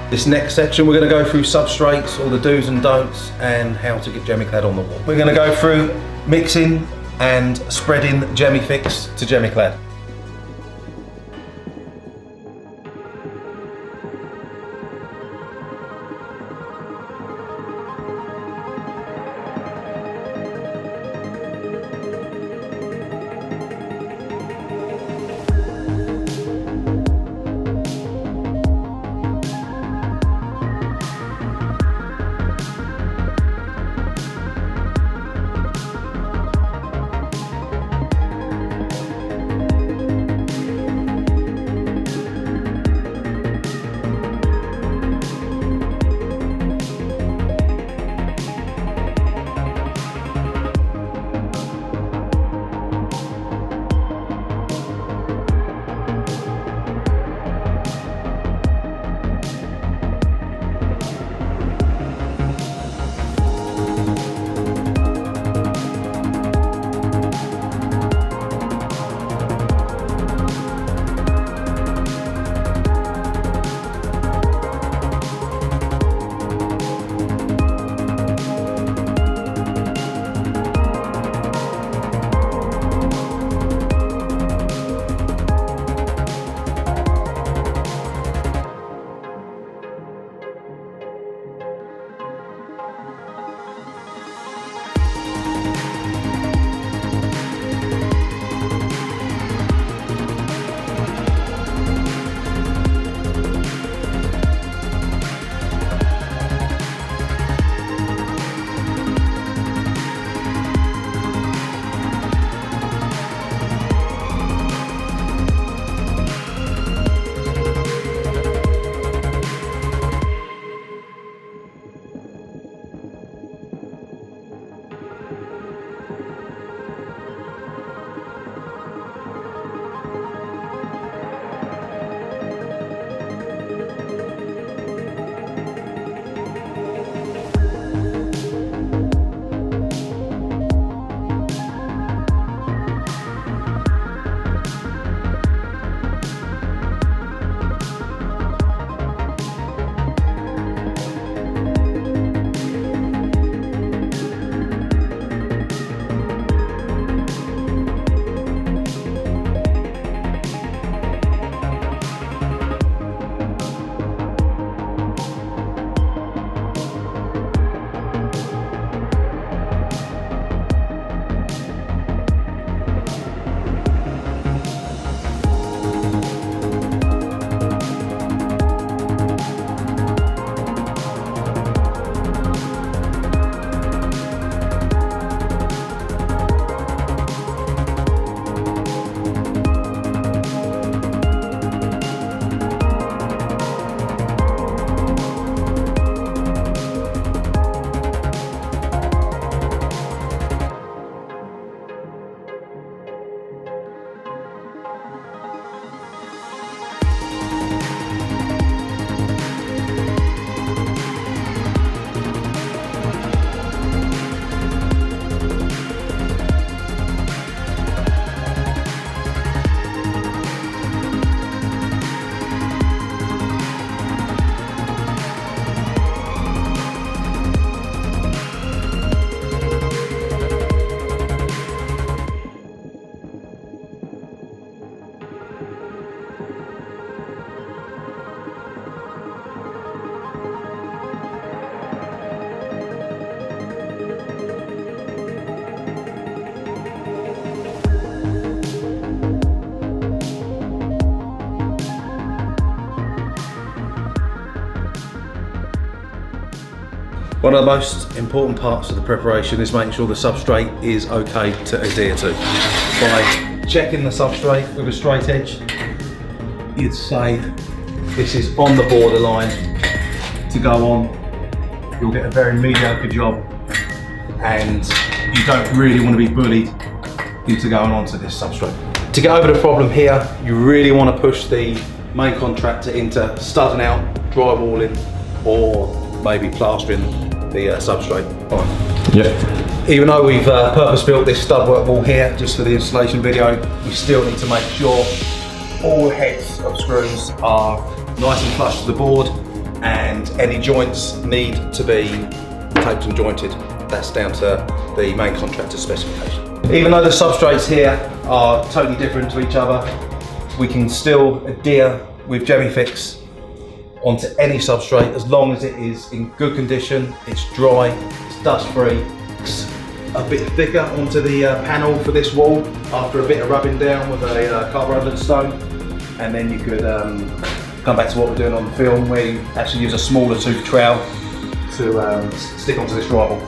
This next section we're going to go through substrates, all the do's and don'ts, and how to get Jemiclad on the wall. We're going to go through mixing and spreading Jemifix to Jemiclad. One of the most important parts of the preparation is making sure the substrate is okay to adhere to. By checking the substrate with a straight edge, you'd say this is on the borderline to go on. You'll get a very mediocre job, and you don't really want to be bullied into going onto this substrate. To get over the problem here, you really want to push the main contractor into studding out, drywalling, or maybe plastering the substrate on. Yeah. Even though we've purpose-built this stud work wall here just for the installation video, we still need to make sure all heads of screws are nice and flush to the board and any joints need to be taped and jointed. That's down to the main contractor's specification. Even though the substrates here are totally different to each other, we can still adhere with Jemifix onto any substrate as long as it is in good condition, it's dry, it's dust free. It's a bit thicker onto the panel for this wall after a bit of rubbing down with a carbureted stone, and then you could come back to what we're doing on the film where you actually use a smaller tooth trowel to stick onto this drywall.